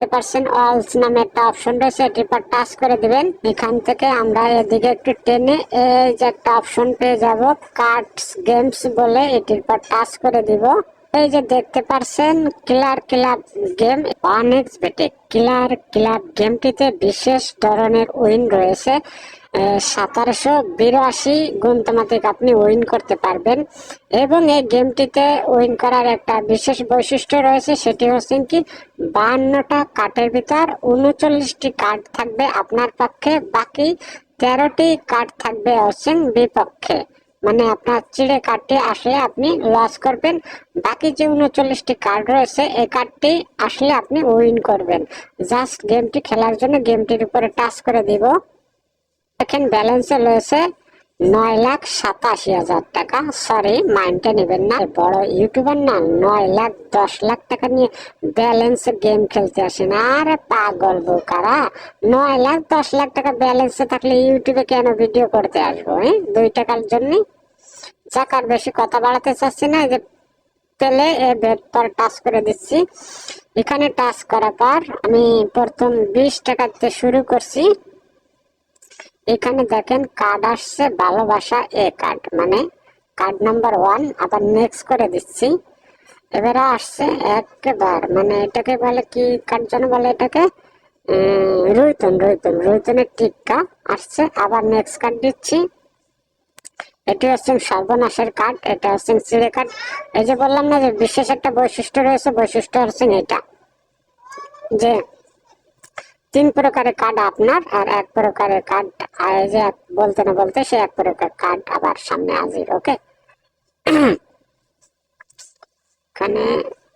পারছেন অলস নামে একটা অপশন রয়েছে, এটির পর টাচ করে দিবেন। এখান থেকে আমরা এদিকে একটু টেনে এই যে একটা অপশন পেয়ে যাব কার্ডস গেমস বলে, এটির পর টাচ করে দিব। এই যে দেখতে পারছেন কিলার ক্লাব গেম 1xBet কিলার ক্লাব গেমটিতে বিশেষ ধরনের উইন রয়েছে। 1782 গুণতামাতিক আপনি উইন করতে পারবেন এবং এই গেমটিতে উইন করার একটা বিশেষ বৈশিষ্ট্য রয়েছে, সেটি হচ্ছে কি 52টা কার্ডের ভিতর 39টি কার্ড থাকবে আপনার পক্ষে, বাকি 13টি কার্ড থাকবে হচ্ছে বিপক্ষে। মানে আপনার চিড়ে কার্ডটি আসলে আপনি লস করবেন, বাকি যে 39টি কার্ড রয়েছে এই কার্ডটি আসলে আপনি উইন করবেন। জাস্ট গেমটি খেলার জন্য গেমটির উপরে টাচ করে দিব। দেখেন ব্যালেন্সে রয়েছে 9,87,000 টাকা। সরি, মাইন্ডটা নেবেন না, বড় ইউটিউবার না 9,10,00,000 টাকা নিয়ে ব্যালেন্সে গেম খেলতে আসে না। আরে পাগল বোকারা, 9,10,00,000 টাকা ব্যালেন্সে থাকলে ইউটিউবে কেন ভিডিও করতে আসবো? 2 টাকার জন্য। যাক, আর বেশি কথা বাড়াতে চাচ্ছি না। যে পেলে বেড পর টাচ করে দিচ্ছি। এখানে টাচ করার পর আমি প্রথম 20 টাকাতে শুরু করছি। এখানে দেখেন কার্ড আসছে ভালোবাসা এ কার্ড, মানে কার্ড নাম্বার 1। আবার নেক্সট করে দিচ্ছি। এবারে আসছে একবার, মানে এটাকে বলে কি কার্ড যেন বলে, এটাকে রুইতনের টিক্কা আসছে। আবার নেক্সট কার্ড দিচ্ছি। এটি হচ্ছে সর্বনাশের কার্ড, এটা হচ্ছে চিড়ে কার্ড। এই যে বললাম না যে বিশেষ একটা বৈশিষ্ট্য রয়েছে, বৈশিষ্ট্য হচ্ছে এটা যে 3 প্রকারের কার্ড আপনার আর 1 প্রকারের কার্ড, যে বলতে না বলতে সে 1 প্রকার কার্ড আবার সামনে হাজির। ওকে, এখানে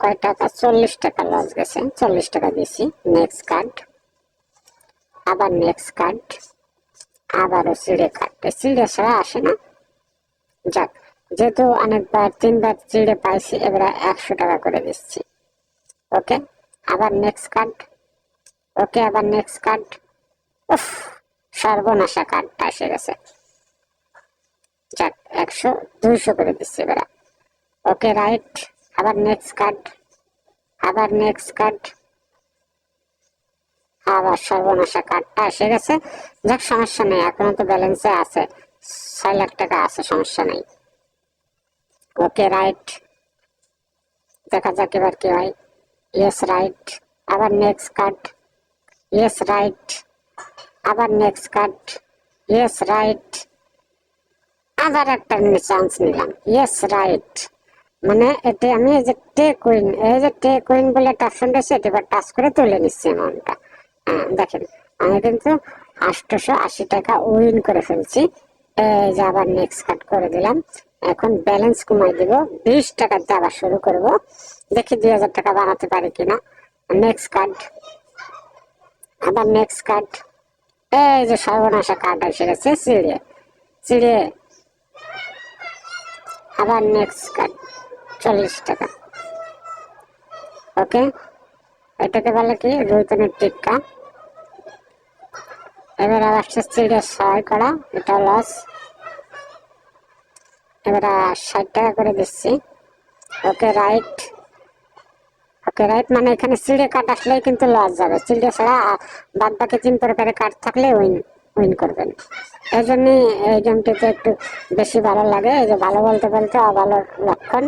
কয় টাকা? 40 টাকা লস গেছে, 40 টাকা দিয়েছি। নেক্সট কার্ড, আবার নেক্সট কার্ড, আবারও চিড়ে কার্ড। চিড়ে ছাড়া আসে না। যাক, যেহেতু অনেকবার 3বার চিড়ে পাইছি, এবারে 100 টাকা করে দিচ্ছি। ওকে, আবার নেক্সট কার্ড। ওকে, আবার নেক্সট কার্ড। উফ, সর্বনাশা কার্ডটা এসে গেছে। যাক, 100 200 করে দিচ্ছি এবারে। ওকে, রাইট। আবার নেক্সট কার্ড, আবার নেক্সট কার্ড, আবার সর্বনাশা কার্ডটা এসে গেছে। যাক, সমস্যা নেই, এখনো তো ব্যালেন্সে আছে, 6 লাখ টাকা আছে, সমস্যা নেই। ওকে, রাইট। দেখা যাক এবার কি হয়। Yes, right. আবার নেক্সট কার্ড। Yes, right. আবার নেক্সট কার্ড। Yes, right. আবার একটা চান্স নিলাম। Yes, right. মানে এতে আমি এই যে টেক উইন বলে একটা অপশন রয়েছে, এটা এবার টাচ করে তুলে নিচ্ছি অ্যামাউন্টটা। দেখেন আমি কিন্তু 880 টাকা উইন করে ফেলছি। এই যে আবার নেক্সট কাট করে দিলাম। এখন ব্যালেন্স কমাই দিব, 20 টাকাতে আবার শুরু করব। দেখি 2000 টাকা বানাতে পারি কিনা। নেক্সট কার্ড, আবার নেক্সট কার্ড। এই যে সর্বনাশা কার্ড এসে গেছে, চিড়ে। আবার নেক্সট কার্ড, 40 টাকা। ওকে, এটাকে বলে কি রুইতনের টিক্কা। এবার আবার চিড়ে 6 করা, এটা লস। এবার 60 টাকা করে দিচ্ছি। ওকে, রাইট। ওকে, রাইট। মানে এখানে চিড়ে কার্ড আসলেই কিন্তু লস যাবে, চিড়ে ছাড়া বাদ বাকি 3 প্রকারের কার্ড থাকলে উইন করবেন। এই জন্য এই গেমটিতে একটু বেশি ভালো লাগে। এই যে ভালো বলতে বলতে অভালো লক্ষণ।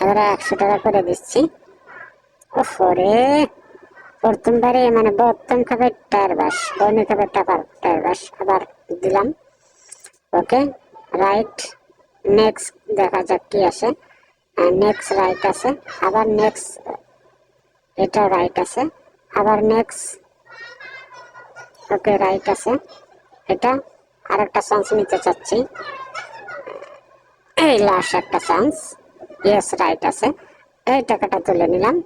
এবারে 100 টাকা করে দিচ্ছি। ওরে, প্রথমবারে মানে বর্তম খাবে টায়ার বাস, বনি খাবে টায়ার বাস। আবার দিলাম। ওকে, রাইট। নেক্সট দেখা যাক কি আসে। নেক্সট রাইট আছে, আবার নেক্সট, এটা রাইট আছে, আবার নেক্সট। ওকে, রাইট আছে। এটা আর একটা চান্স নিতে চাচ্ছি, এই লাস্ট একটা চান্স। ইয়েস, রাইট আছে। এই টাকাটা তুলে নিলাম।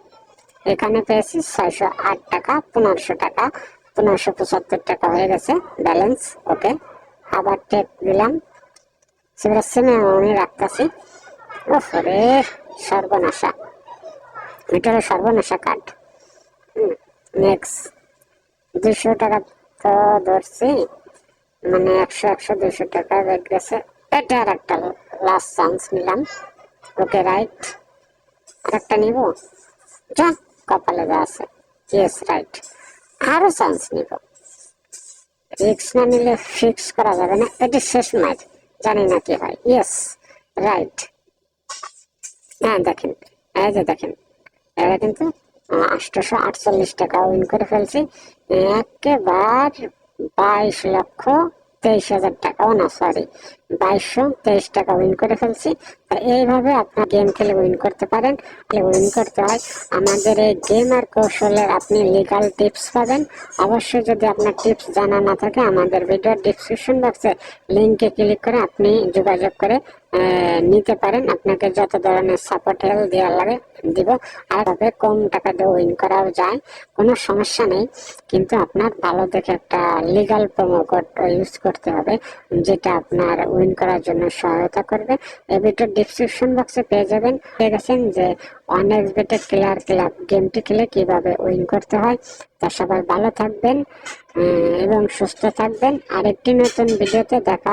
এখানে পেয়েছি 608 টাকা, 1500 টাকা, 1575 টাকা হয়ে গেছে ব্যালেন্স। ওকে, আবার টেক দিলাম। সেটা সিমে আমি রাখতেছি। ওরে সর্বনাশা, এটা হলো সর্বনাশা কার্ড। নেক্সট 200 টাকা তো ধরছি, মানে 100 200 টাকা বেড গেছে। এটা আর একটা লাস্ট চান্স নিলাম। ওকে, রাইট। আর একটা নিব, যা কপালে যা আছে। ইয়েস রাইট, আরো চান্স নিব, রিক্স না নিলে ফিক্স করা যাবে না, এটি শেষ ম্যাচ, জানি না কি হয়। ইয়েস রাইট, হ্যাঁ দেখেন, এই যে দেখেন, এবার কিন্তু 848 টাকা উইন করে ফেলছি, একেবারে 22,23,000 টাকা, ও না সরি 2223 টাকা উইন করে ফেলছি। এইভাবে আপনার গেম খেলে উইন করতে পারেন। উইন করতে হয় আমাদের এই গেম আর কৌশলের আপনি লিগাল টিপস পাবেন। অবশ্যই যদি আপনার টিপস জানা না থাকে আমাদের ভিডিওর ডিসক্রিপশন বক্সে লিঙ্কে ক্লিক করে আপনি যোগাযোগ করে নিতে পারেন। আপনাকে যত ধরনের সাপোর্ট হেল্প দেওয়া লাগে দিব, আর কম টাকা দিয়ে উইন করাও যায়, কোনো সমস্যা নেই। কিন্তু আপনার ভালো দেখে একটা লিগাল প্রোমো কোড ইউজ করতে হবে, যেটা আপনার উইন করার জন্য সহায়তা করবে। এই ভিডিওর ডিসক্রিপশন বক্সে পেয়ে যাবেন, পেয়ে গেছেন যে অনেক্সবেটে ক্লিয়ার ক্লাব গেমটি খেলে কিভাবে উইন করতে হয়। তা সবাই ভালো থাকবেন এবং সুস্থ থাকবেন। আরেকটি নতুন ভিডিওতে দেখা